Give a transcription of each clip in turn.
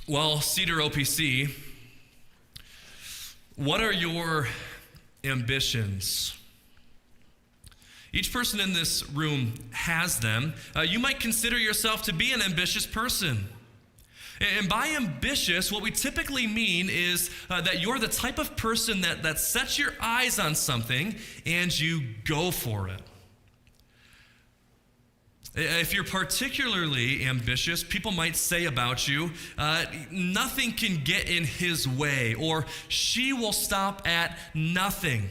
Well, Cedar OPC, what are your ambitions? Each person in this room has them. You might consider yourself to be an ambitious person. And by ambitious, what we typically mean is that you're the type of person that sets your eyes on something and you go for it. If you're particularly ambitious, people might say about you, nothing can get in his way, or she will stop at nothing.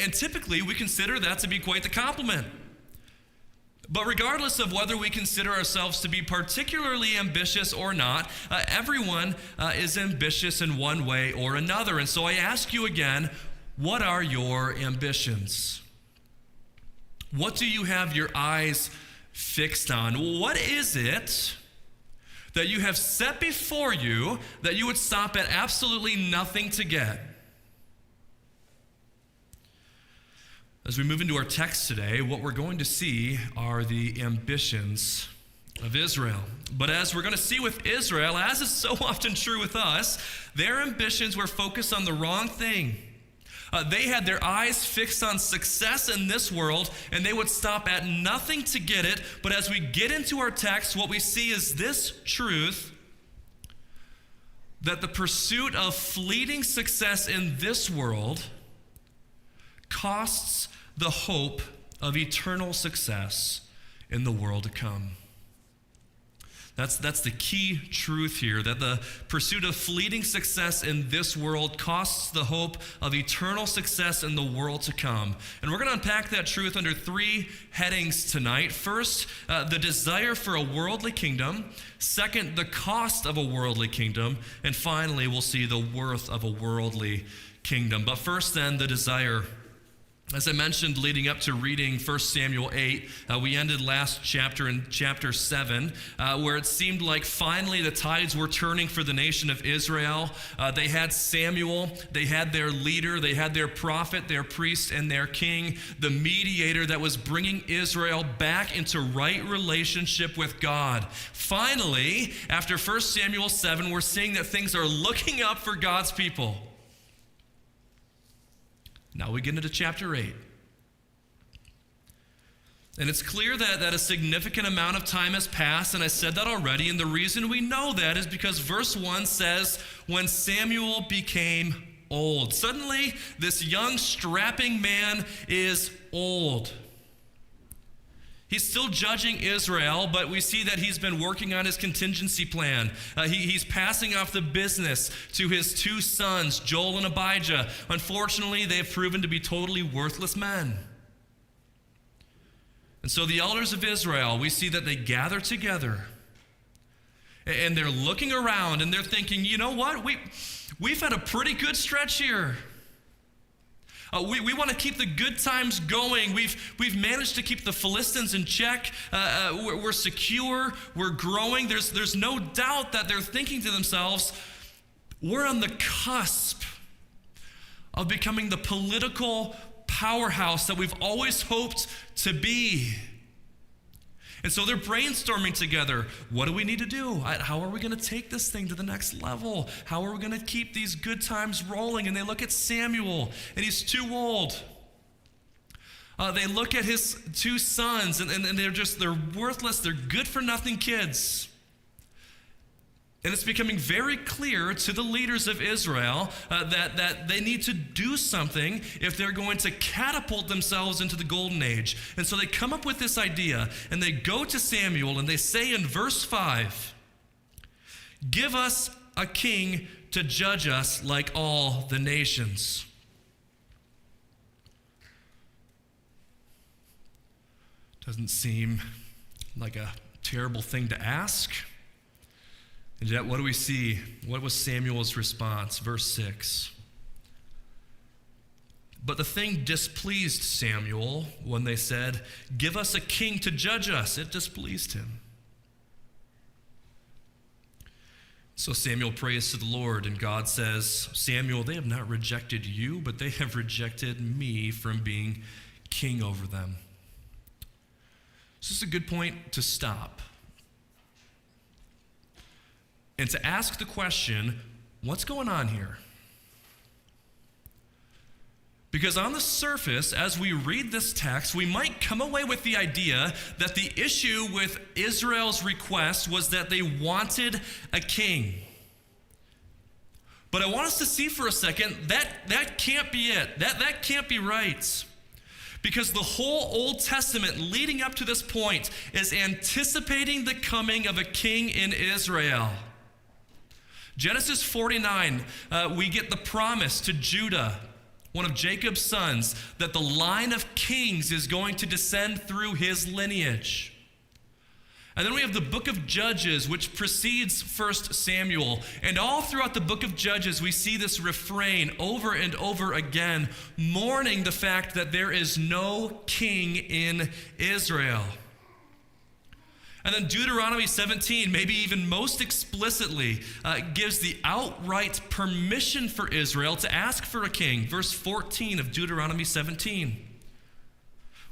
And typically, we consider that to be quite the compliment. But regardless of whether we consider ourselves to be particularly ambitious or not, everyone is ambitious in one way or another. And so I ask you again, what are your ambitions? What do you have your eyes fixed on? What is it that you have set before you that you would stop at absolutely nothing to get? As we move into our text today, what we're going to see are the ambitions of Israel. But as we're going to see with Israel, as is so often true with us, their ambitions were focused on the wrong thing. They had their eyes fixed on success in this world, and they would stop at nothing to get it. But as we get into our text, what we see is this truth, that the pursuit of fleeting success in this world costs the hope of eternal success in the world to come. That's the key truth here, that the pursuit of fleeting success in this world costs the hope of eternal success in the world to come. And we're going to unpack that truth under three headings tonight. First, the desire for a worldly kingdom. Second, the cost of a worldly kingdom. And finally, we'll see the worth of a worldly kingdom. But first then, the desire. As I mentioned leading up to reading 1 Samuel 8, we ended last chapter in chapter 7, where it seemed like finally the tides were turning for the nation of Israel. They had Samuel, they had their leader, they had their prophet, their priest, and their king, the mediator that was bringing Israel back into right relationship with God. Finally, after 1 Samuel 7, we're seeing that things are looking up for God's people. Now we get into chapter 8. And it's clear that a significant amount of time has passed, and I said that already, and the reason we know that is because verse 1 says, when Samuel became old. Suddenly, this young, strapping man is old. He's still judging Israel, but we see that he's been working on his contingency plan. He's passing off the business to his two sons, Joel and Abijah. Unfortunately, they have proven to be totally worthless men. And so the elders of Israel, we see that they gather together, and they're looking around, and they're thinking, you know what? We've had a pretty good stretch here. We want to keep the good times going. We've managed to keep the Philistines in check. We're secure. We're growing. There's no doubt that they're thinking to themselves, we're on the cusp of becoming the political powerhouse that we've always hoped to be. And so they're brainstorming together. What do we need to do? How are we going to take this thing to the next level? How are we going to keep these good times rolling? And they look at Samuel, and he's too old. They look at his two sons, and they're worthless. They're good-for-nothing kids. And it's becoming very clear to the leaders of Israel that they need to do something if they're going to catapult themselves into the golden age. And so they come up with this idea, and they go to Samuel, and they say in verse 5, give us a king to judge us like all the nations. Doesn't seem like a terrible thing to ask. And yet, what do we see? What was Samuel's response? Verse 6. But the thing displeased Samuel when they said, give us a king to judge us. It displeased him. So Samuel prays to the Lord, and God says, Samuel, they have not rejected you, but they have rejected me from being king over them. This is a good point to stop. and to ask the question, what's going on here? Because on the surface, as we read this text, we might come away with the idea that the issue with Israel's request was that they wanted a king. But I want us to see for a second that can't be it. That can't be right. Because the whole Old Testament leading up to this point is anticipating the coming of a king in Israel. Genesis 49, we get the promise to Judah, one of Jacob's sons, that the line of kings is going to descend through his lineage. And then we have the book of Judges, which precedes 1 Samuel. And all throughout the book of Judges, we see this refrain over and over again, mourning the fact that there is no king in Israel. And then Deuteronomy 17, maybe even most explicitly, gives the outright permission for Israel to ask for a king. Verse 14 of Deuteronomy 17.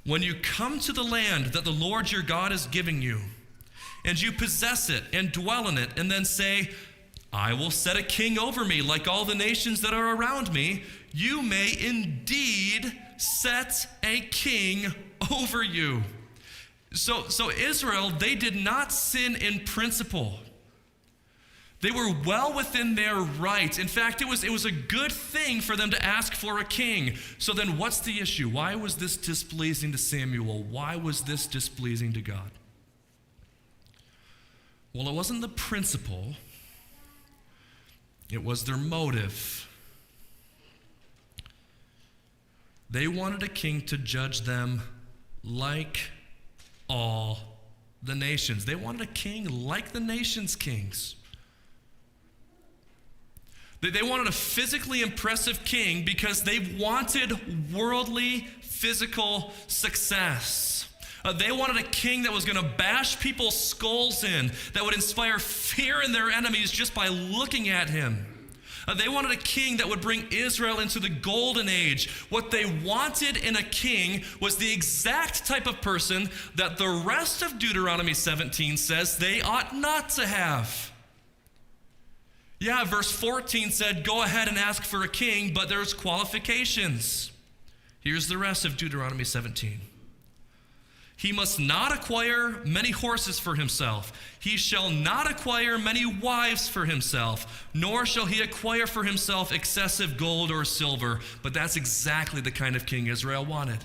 When you come to the land that the Lord your God is giving you, and you possess it and dwell in it, and then say, I will set a king over me like all the nations that are around me, you may indeed set a king over you. So Israel, they did not sin in principle. They were well within their right. In fact, it was a good thing for them to ask for a king. So then what's the issue? Why was this displeasing to Samuel? Why was this displeasing to God? Well, it wasn't the principle. It was their motive. They wanted a king to judge them like all the nations. They wanted a king like the nations' kings. They wanted a physically impressive king because they wanted worldly, physical success. They wanted a king that was going to bash people's skulls in, that would inspire fear in their enemies just by looking at him. They wanted a king that would bring Israel into the golden age. What they wanted in a king was the exact type of person that the rest of Deuteronomy 17 says they ought not to have. Yeah, verse 14 said, go ahead and ask for a king, but there's qualifications. Here's the rest of Deuteronomy 17. He must not acquire many horses for himself. He shall not acquire many wives for himself, nor shall he acquire for himself excessive gold or silver. But that's exactly the kind of king Israel wanted.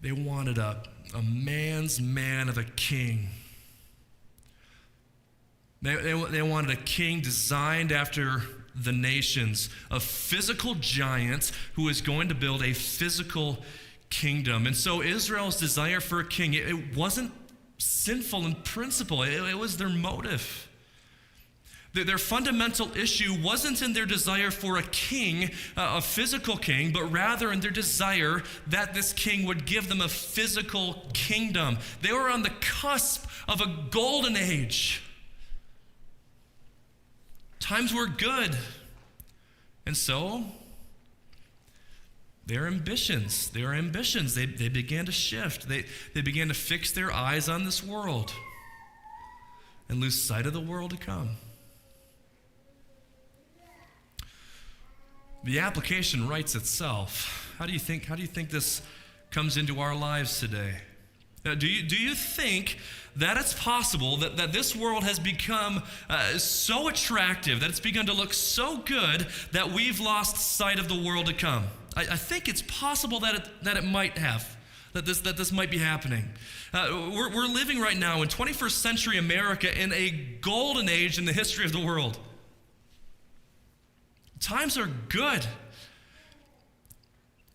They wanted a man's man of a king. They wanted a king designed after the nations, a physical giant who is going to build a physical kingdom. And so Israel's desire for a king, it wasn't sinful in principle. It was their motive. Their fundamental issue wasn't in their desire for a king, a physical king, but rather in their desire that this king would give them a physical kingdom. They were on the cusp of a golden age. Times were good. And so, their ambitions, they began to shift. They began to fix their eyes on this world and lose sight of the world to come. The application writes itself. How do you think this comes into our lives today? Do you think that it's possible that this world has become so attractive, that it's begun to look so good that we've lost sight of the world to come? I think it's possible that it might have, that this might be happening. We're living right now in 21st century America in a golden age in the history of the world. Times are good.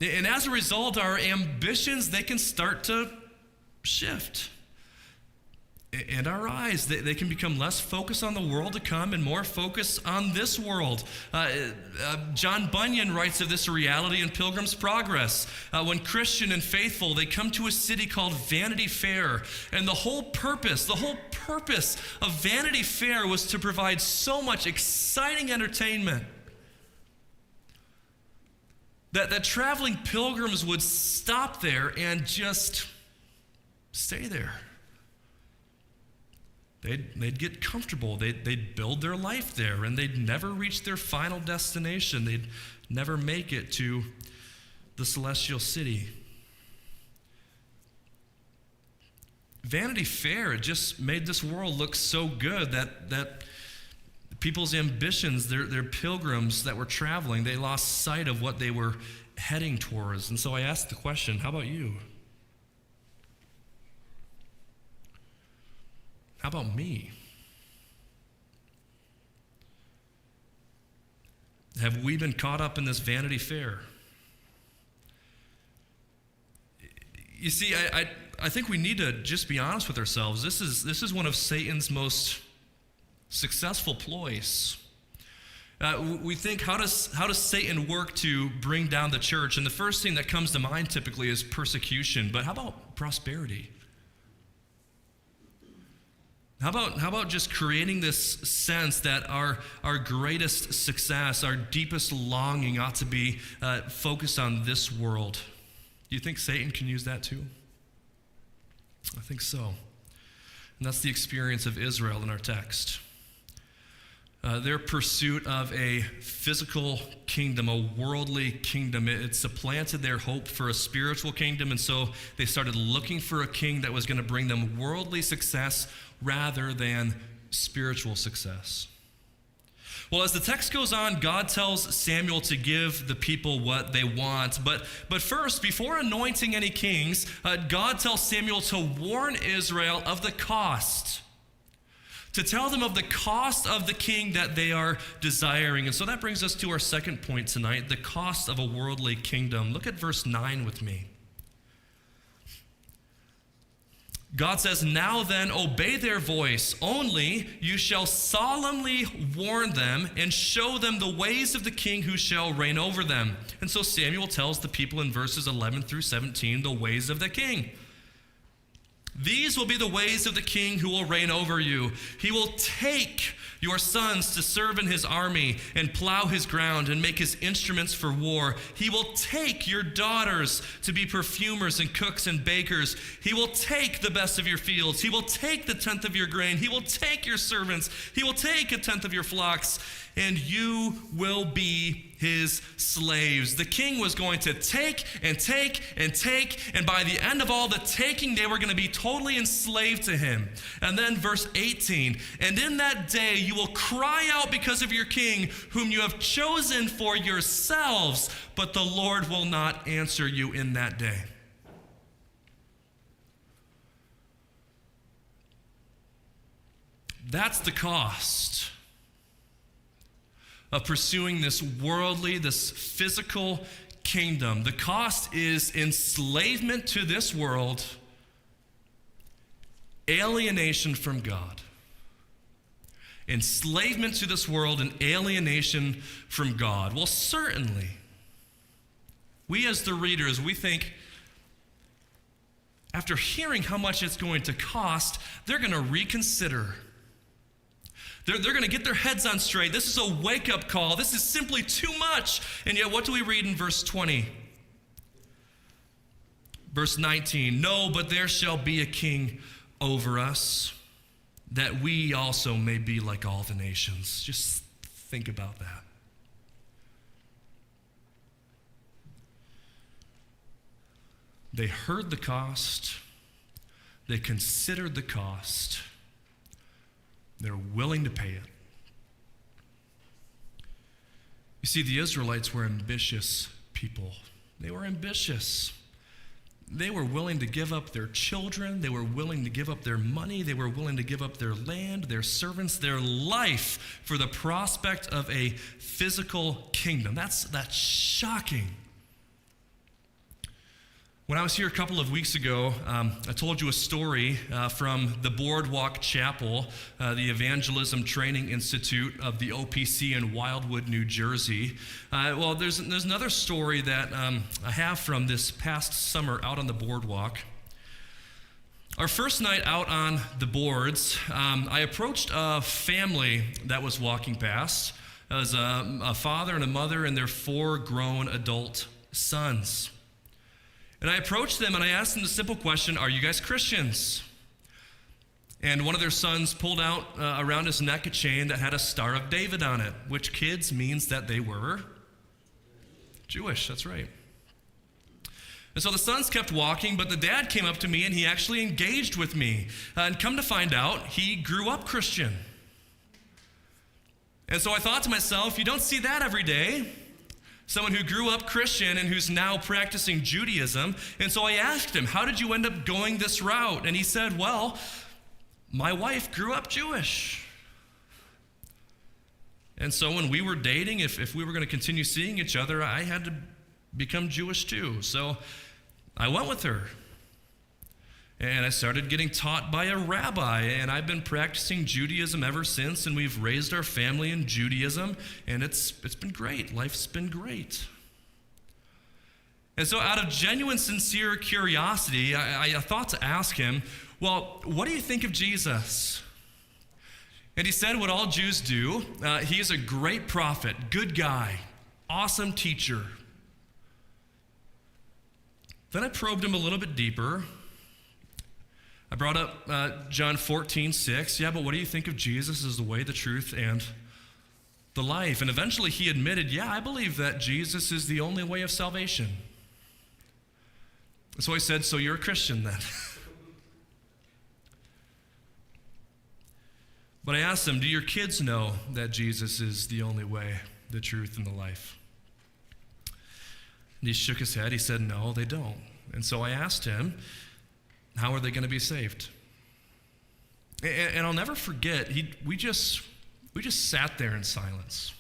And as a result, our ambitions, they can start to shift. And our eyes, they can become less focused on the world to come and more focused on this world. John Bunyan writes of this reality in Pilgrim's Progress. When Christian and faithful, they come to a city called Vanity Fair. And the whole purpose of Vanity Fair was to provide so much exciting entertainment that traveling pilgrims would stop there and just stay there. They'd get comfortable. They'd build their life there, and they'd never reach their final destination. They'd never make it to the celestial city. Vanity Fair, it just made this world look so good that people's ambitions, their pilgrims that were traveling, they lost sight of what they were heading towards. And so I asked the question, how about you? How about me? Have we been caught up in this Vanity Fair? You see, I think we need to just be honest with ourselves. This is one of Satan's most successful ploys. We think, how does Satan work to bring down the church? And the first thing that comes to mind typically is persecution. But how about prosperity? How about just creating this sense that our greatest success, our deepest longing ought to be focused on this world? Do you think Satan can use that too? I think so. And that's the experience of Israel in our text. Their pursuit of a physical kingdom, a worldly kingdom, it supplanted their hope for a spiritual kingdom, and so they started looking for a king that was going to bring them worldly success rather than spiritual success. Well, as the text goes on, God tells Samuel to give the people what they want. But first, before anointing any kings, God tells Samuel to warn Israel of the cost. To tell them of the cost of the king that they are desiring. And so that brings us to our second point tonight, the cost of a worldly kingdom. Look at verse 9 with me. God says, "Now then, obey their voice. Only you shall solemnly warn them and show them the ways of the king who shall reign over them." And so Samuel tells the people in verses 11 through 17 the ways of the king. "These will be the ways of the king who will reign over you. He will take your sons to serve in his army and plow his ground and make his instruments for war. He will take your daughters to be perfumers and cooks and bakers. He will take the best of your fields. He will take the tenth of your grain. He will take your servants. He will take a tenth of your flocks, and you will be his slaves." The king was going to take and take and take, and by the end of all the taking, they were going to be totally enslaved to him. And then verse 18, "And in that day you will cry out because of your king, whom you have chosen for yourselves, but the Lord will not answer you in that day." That's the cost of pursuing this worldly, this physical kingdom. The cost is enslavement to this world, alienation from God. Enslavement to this world and alienation from God. Well, certainly, we as the readers, we think, after hearing how much it's going to cost, they're going to reconsider. They're going to get their heads on straight. This is a wake-up call. This is simply too much. And yet, what do we read in verse 20? Verse 19, "No, but there shall be a king over us, that we also may be like all the nations." Just think about that. They heard the cost. They considered the cost. They're willing to pay it. You see, the Israelites were ambitious people. They were ambitious. They were willing to give up their children. They were willing to give up their money. They were willing to give up their land, their servants, their life for the prospect of a physical kingdom. That's shocking. When I was here a couple of weeks ago, I told you a story from the Boardwalk Chapel, the Evangelism Training Institute of the OPC in Wildwood, New Jersey. Well, there's another story that I have from this past summer out on the boardwalk. Our first night out on the boards, I approached a family that was walking past. It was a father and a mother and their 4 grown adult sons. And I approached them and I asked them the simple question, "Are you guys Christians?" And one of their sons pulled out around his neck a chain that had a Star of David on it, which, kids, means that they were Jewish. That's right. And so the sons kept walking, but the dad came up to me and he actually engaged with me. And come to find out, he grew up Christian. And so I thought to myself, you don't see that every day. Someone who grew up Christian and who's now practicing Judaism. And so I asked him, how did you end up going this route? And he said, well, my wife grew up Jewish. And so when we were dating, if we were going to continue seeing each other, I had to become Jewish too. So I went with her. And I started getting taught by a rabbi, and I've been practicing Judaism ever since, and we've raised our family in Judaism, and it's been great. Life's been great. And so out of genuine, sincere curiosity, I thought to ask him, well, what do you think of Jesus? And he said what all Jews do. He is a great prophet, good guy, awesome teacher. Then I probed him a little bit deeper. I brought up John 14:6. Yeah, but what do you think of Jesus as the way, the truth, and the life? And eventually he admitted, yeah, I believe that Jesus is the only way of salvation. So I said, so you're a Christian then? But I asked him, do your kids know that Jesus is the only way, the truth, and the life? And he shook his head. He said, no, they don't. And so I asked him, how are they going to be saved? And I'll never forget, we just sat there in silence.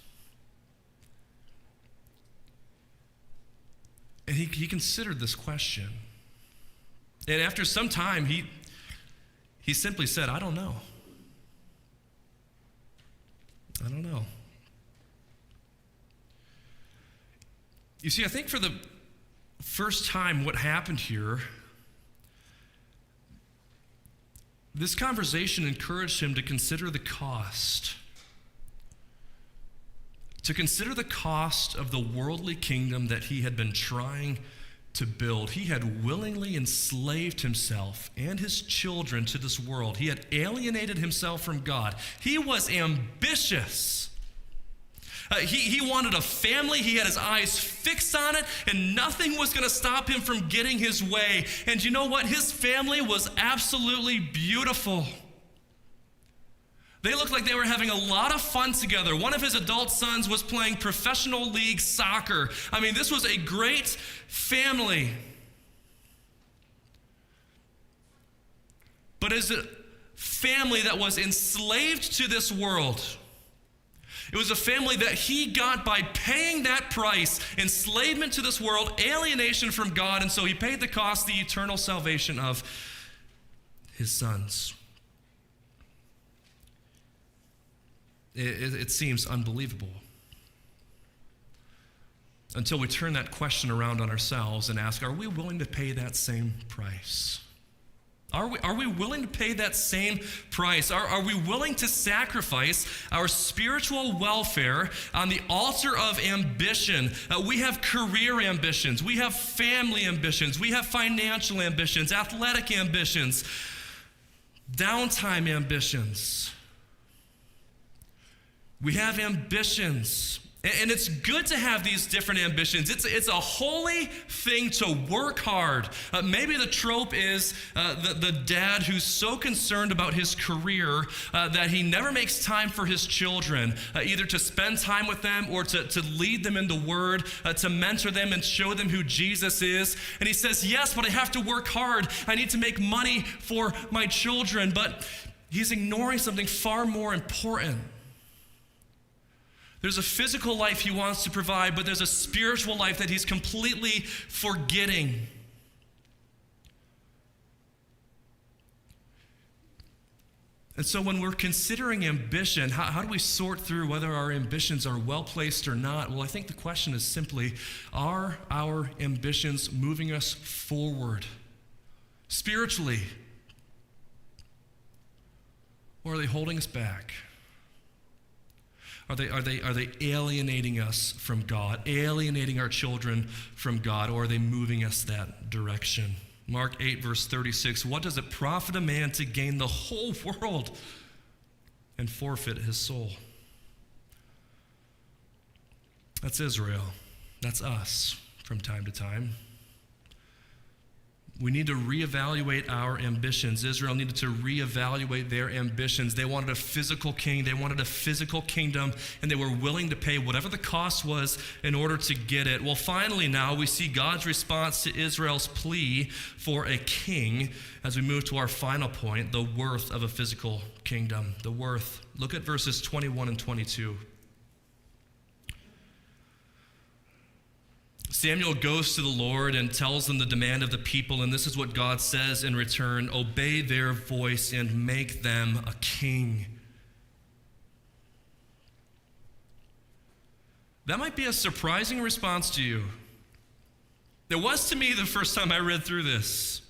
And he considered this question. And after some time, he simply said, I don't know. I don't know. You see, I think for the first time what happened here, this conversation encouraged him to consider the cost. To consider the cost of the worldly kingdom that he had been trying to build. He had willingly enslaved himself and his children to this world. He had alienated himself from God. He was ambitious. He wanted a family. He had his eyes fixed on it, and nothing was going to stop him from getting his way. And you know what? His family was absolutely beautiful. They looked like they were having a lot of fun together. One of his adult sons was playing professional league soccer. I mean, this was a great family. But as a family that was enslaved to this world, it was a family that he got by paying that price, enslavement to this world, alienation from God, and so he paid the cost, the eternal salvation of his sons. It seems unbelievable until we turn that question around on ourselves and ask, are we willing to pay that same price? Are we willing to pay that same price? Are we willing to sacrifice our spiritual welfare on the altar of ambition? We have career ambitions. We have family ambitions. We have financial ambitions, athletic ambitions, downtime ambitions. We have ambitions. And it's good to have these different ambitions. It's a holy thing to work hard. Maybe the trope is the dad who's so concerned about his career that he never makes time for his children, either to spend time with them or to lead them in the Word, to mentor them and show them who Jesus is. And he says, yes, but I have to work hard. I need to make money for my children. But he's ignoring something far more important. There's a physical life he wants to provide, but there's a spiritual life that he's completely forgetting. And so when we're considering ambition, how do we sort through whether our ambitions are well-placed or not? Well, I think the question is simply, are our ambitions moving us forward spiritually? Or are they holding us back? Are they alienating us from God, alienating our children from God, or are they moving us that direction? Mark 8, verse 36, what does it profit a man to gain the whole world and forfeit his soul? That's Israel. That's us from time to time. We need to reevaluate our ambitions. Israel needed to reevaluate their ambitions. They wanted a physical king. They wanted a physical kingdom, and they were willing to pay whatever the cost was in order to get it. Well, finally now we see God's response to Israel's plea for a king as we move to our final point, the worth of a physical kingdom. The worth. Look at verses 21 and 22. Samuel goes to the Lord and tells them the demand of the people, and this is what God says in return: obey their voice and make them a king. That might be a surprising response to you. It was to me the first time I read through this.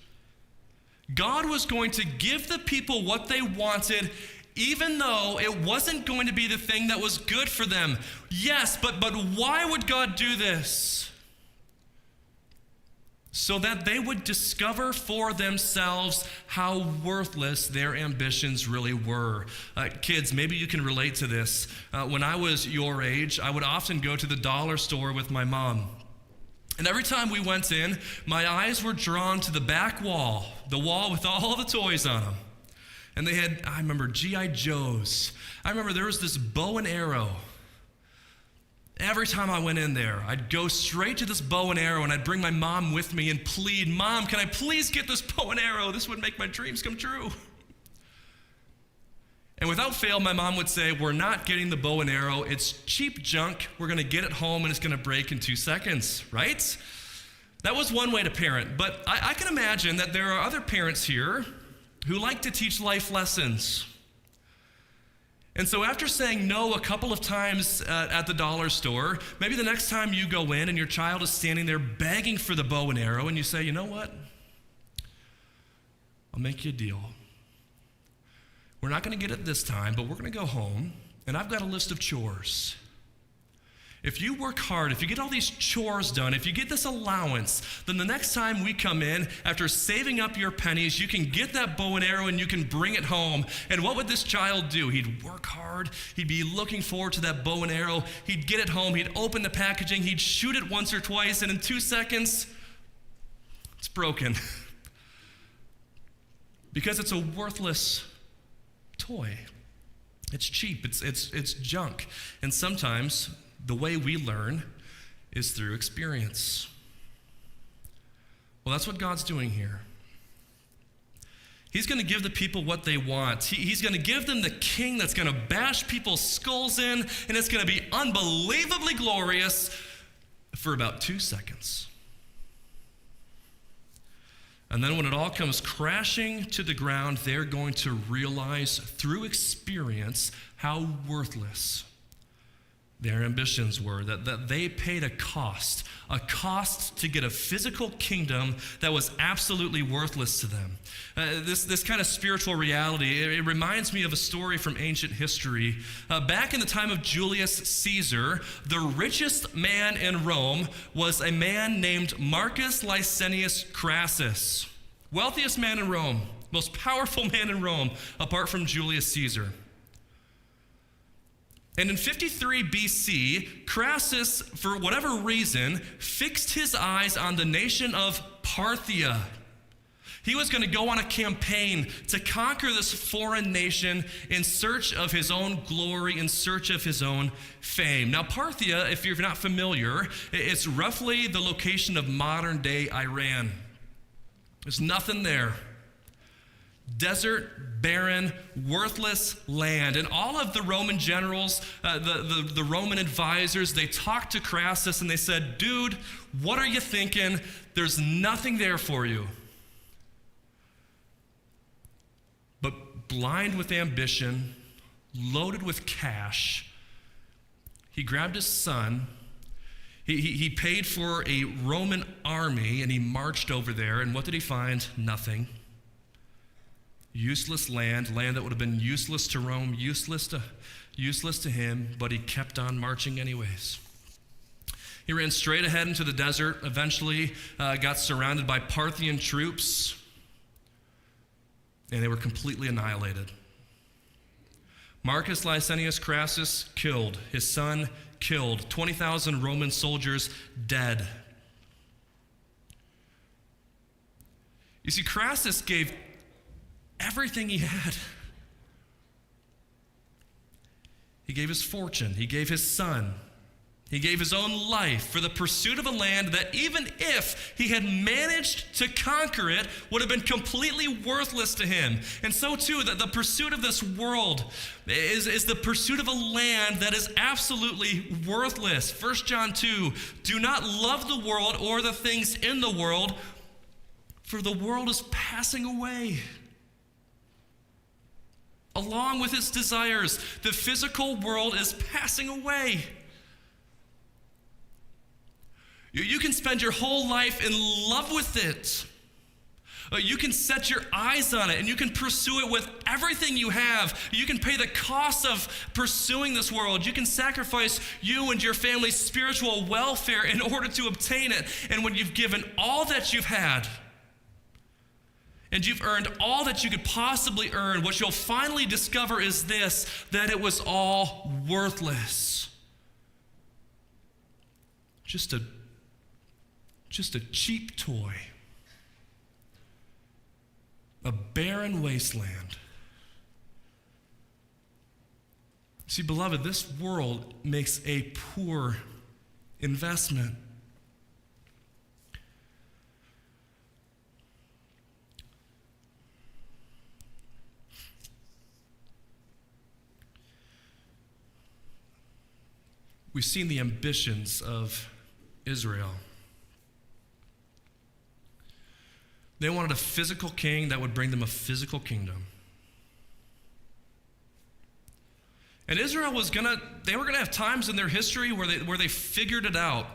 God was going to give the people what they wanted, even though it wasn't going to be the thing that was good for them. Yes, but why would God do this? So that they would discover for themselves how worthless their ambitions really were. Kids, maybe you can relate to this. When I was your age, I would often go to the dollar store with my mom. And every time we went in, my eyes were drawn to the back wall, the wall with all the toys on them. And they had, I remember, G.I. Joes. I remember there was this bow and arrow. Every time I went in there, I'd go straight to this bow and arrow, and I'd bring my mom with me and plead, Mom, can I please get this bow and arrow? This would make my dreams come true. And without fail, my mom would say, we're not getting the bow and arrow. It's cheap junk. We're going to get it home, and it's going to break in 2 seconds, right? That was one way to parent. But I can imagine that there are other parents here who like to teach life lessons. And so after saying no a couple of times at the dollar store, maybe the next time you go in and your child is standing there begging for the bow and arrow, and you say, you know what? I'll make you a deal. We're not going to get it this time, but we're going to go home, and I've got a list of chores. If you work hard, if you get all these chores done, if you get this allowance, then the next time we come in, after saving up your pennies, you can get that bow and arrow and you can bring it home. And what would this child do? He'd work hard. He'd be looking forward to that bow and arrow. He'd get it home. He'd open the packaging. He'd shoot it once or twice, and in 2 seconds, it's broken. Because it's a worthless toy. It's cheap. It's junk. And sometimes the way we learn is through experience. Well, that's what God's doing here. He's going to give the people what they want. He's going to give them the king that's going to bash people's skulls in, and it's going to be unbelievably glorious for about 2 seconds. And then when it all comes crashing to the ground, they're going to realize through experience how worthless their ambitions were, that they paid a cost to get a physical kingdom that was absolutely worthless to them. This kind of spiritual reality, it reminds me of a story from ancient history. Back in the time of Julius Caesar, the richest man in Rome was a man named Marcus Licinius Crassus. Wealthiest man in Rome, most powerful man in Rome, apart from Julius Caesar. And in 53 BC, Crassus, for whatever reason, fixed his eyes on the nation of Parthia. He was going to go on a campaign to conquer this foreign nation in search of his own glory, in search of his own fame. Now, Parthia, if you're not familiar, it's roughly the location of modern-day Iran. There's nothing there. Desert, barren, worthless land. And all of the Roman generals, the Roman advisors, they talked to Crassus and they said, dude, what are you thinking? There's nothing there for you. But blind with ambition, loaded with cash, he grabbed his son. He paid for a Roman army and he marched over there. And what did he find? Nothing. Useless land that would have been useless to Rome, useless to him, but he kept on marching anyways. He ran straight ahead into the desert, eventually got surrounded by Parthian troops, and they were completely annihilated. Marcus Licinius Crassus killed, his son killed, 20,000 Roman soldiers dead. You see, Crassus gave everything he had. He gave his fortune, he gave his son, he gave his own life for the pursuit of a land that, even if he had managed to conquer it, would have been completely worthless to him. And so too, that the pursuit of this world is the pursuit of a land that is absolutely worthless. 1 John 2, do not love the world or the things in the world, for the world is passing away along with its desires. The physical world is passing away. You can spend your whole life in love with it. You can set your eyes on it and you can pursue it with everything you have. You can pay the cost of pursuing this world. You can sacrifice you and your family's spiritual welfare in order to obtain it. And when you've given all that you've had, and you've earned all that you could possibly earn, what you'll finally discover is this, that it was all worthless. Just a cheap toy. A barren wasteland. See, beloved, this world makes a poor investment. We've seen the ambitions of Israel. They wanted a physical king that would bring them a physical kingdom. And Israel they were gonna have times in their history where they figured it out.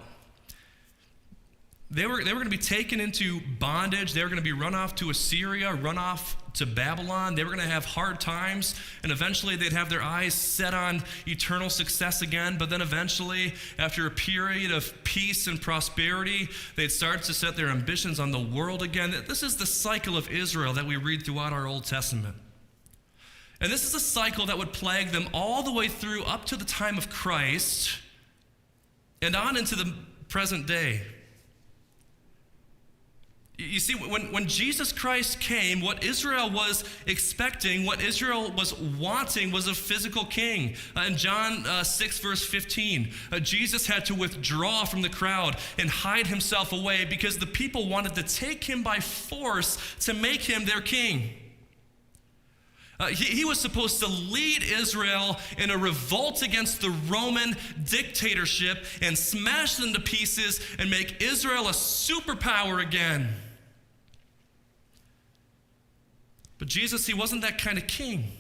They were going to be taken into bondage. They were going to be run off to Assyria, run off to Babylon. They were going to have hard times, and eventually they'd have their eyes set on eternal success again. But then eventually, after a period of peace and prosperity, they'd start to set their ambitions on the world again. This is the cycle of Israel that we read throughout our Old Testament. And this is a cycle that would plague them all the way through up to the time of Christ and on into the present day. You see, when Jesus Christ came, what Israel was expecting, what Israel was wanting was a physical king. In John 6, verse 15, Jesus had to withdraw from the crowd and hide himself away because the people wanted to take him by force to make him their king. He was supposed to lead Israel in a revolt against the Roman dictatorship and smash them to pieces and make Israel a superpower again. But Jesus, he wasn't that kind of king.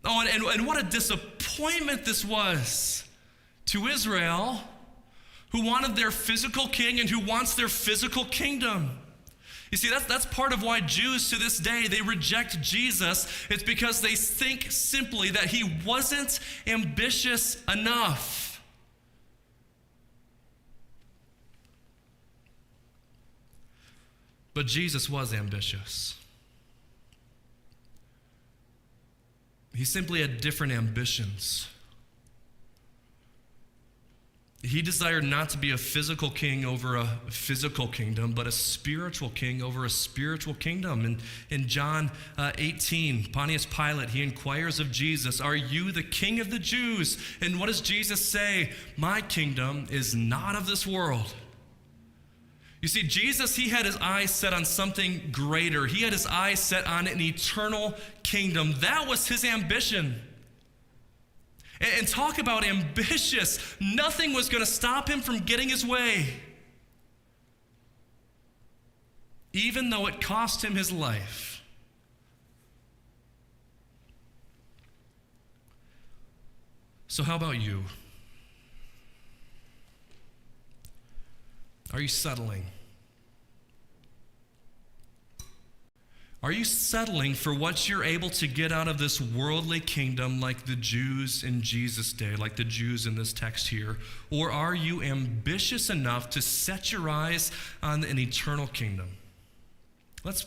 Oh, and what a disappointment this was to Israel, who wanted their physical king and who wants their physical kingdom. You see, that's part of why Jews to this day, they reject Jesus. It's because they think simply that he wasn't ambitious enough. But Jesus was ambitious. He simply had different ambitions. He desired not to be a physical king over a physical kingdom, but a spiritual king over a spiritual kingdom. And in John 18, Pontius Pilate, he inquires of Jesus, "Are you the king of the Jews?" And what does Jesus say? "My kingdom is not of this world." You see, Jesus, he had his eyes set on something greater. He had his eyes set on an eternal kingdom. That was his ambition. And talk about ambitious. Nothing was going to stop him from getting his way, even though it cost him his life. So how about you? Are you settling? Are you settling for what you're able to get out of this worldly kingdom like the Jews in Jesus' day, like the Jews in this text here? Or are you ambitious enough to set your eyes on an eternal kingdom? Let's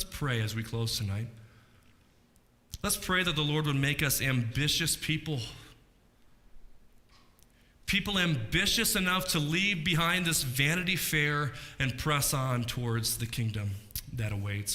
pray as we close tonight. Let's pray that the Lord would make us ambitious people. People ambitious enough to leave behind this Vanity Fair and press on towards the kingdom that awaits.